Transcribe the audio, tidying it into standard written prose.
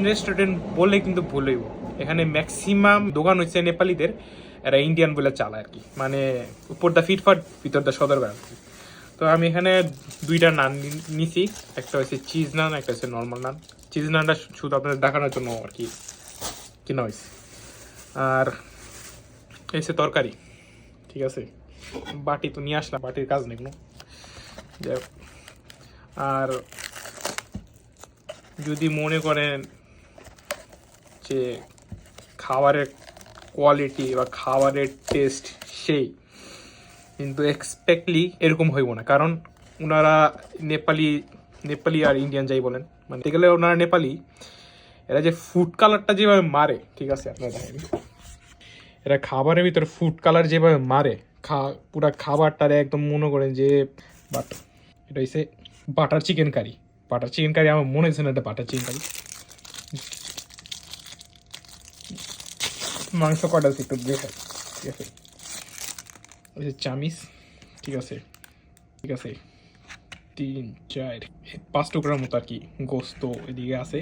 Restaurant বললে কিন্তু ভুল হইব, এখানে ম্যাক্সিমাম দোকান হচ্ছে নেপালিদের, এরা ইন্ডিয়ান বলে চালায় আর কি, মানে উপর দা ফিটফাট ভিতর দা সদরঘাট আর কি। তো আমি এখানে দুইটা নান নিছি, একটা হচ্ছে চিজ নান, একটা হচ্ছে নর্মাল নান। চিজ নানটা শুধু আপনাদের দেখানোর জন্য আর কি কেনা হয়েছে। আর এসে তরকারি, ঠিক আছে, বাটি তো নিয়ে আসলাম, বাটির কাজ নেই কোনো। আর যদি মনে করেন যে খাবারের কোয়ালিটি বা খাবারের টেস্ট সেই, কিন্তু এক্সপেক্টলি এরকম হইব না, কারণ ওনারা নেপালি আর ইন্ডিয়ান যাই বলেন, মানে গেলে ওনারা নেপালি, এরা যে ফুড কালারটা যেভাবে মারে, ঠিক আছে আপনারা দেখেন, এরা খাবারের ভিতরে ফুড কালার যেভাবে মারে, পুরা খাবারটারে একদম মনে করেন যে বাট এটা হচ্ছে butter chicken curry. Butter chicken curry আমার মনে হচ্ছে না এটা বাটার চিকেন কারি। মাংস কটা আছে একটু দেখে, ঠিক আছে, ওই যে চামিচ, ঠিক আছে, ঠিক আছে, 3 4 5 টুকরার মতো আর কি গোস্ত এদিকে আছে।